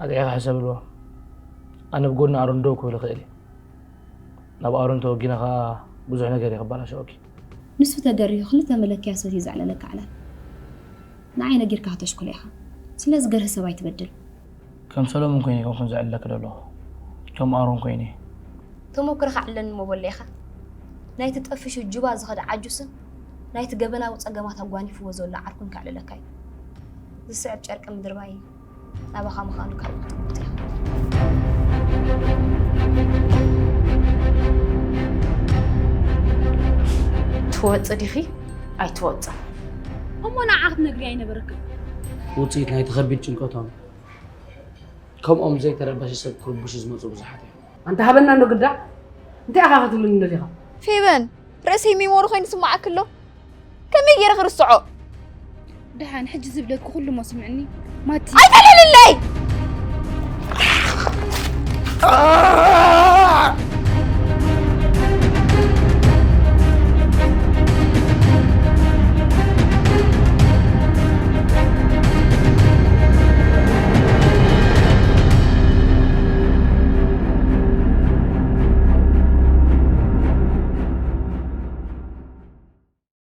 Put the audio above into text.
أدعي حسب الوا أنا بقولنا أرندوك ولا خيري نبى أرندو جينا خا بزحنا جري خبلا شوكي نصف تجري خلتها ملك يا سوتي زعل لك على نعينا جير كهتش كلها سلاز جره سواي تبدل كم سلام ممكن يكون زعل لك له كم أرون كيني تومو كره علن مبليخه نايت تطفش الجبا زخد عجوسن نايت جبنا وصقمات اغواني فوزولا عركن كعللكاي زسعب ጨርቅ ምድር ባይ ናባኻ መኻኑ ካልኩት توص ديخي اي توص همونا عقد نغري اي نبرك وصيت نايت خبيت ጭንቀቷም كم ام زي تربش سب كربش زمصو بزحات انت هبنا انه قدا انت اخافت من نديها فيبن راسي ميمورو خين سمعك له كم يجي رخر الصعو دحان حج زبلك كل ما سمعني ما تي اي فلل اللي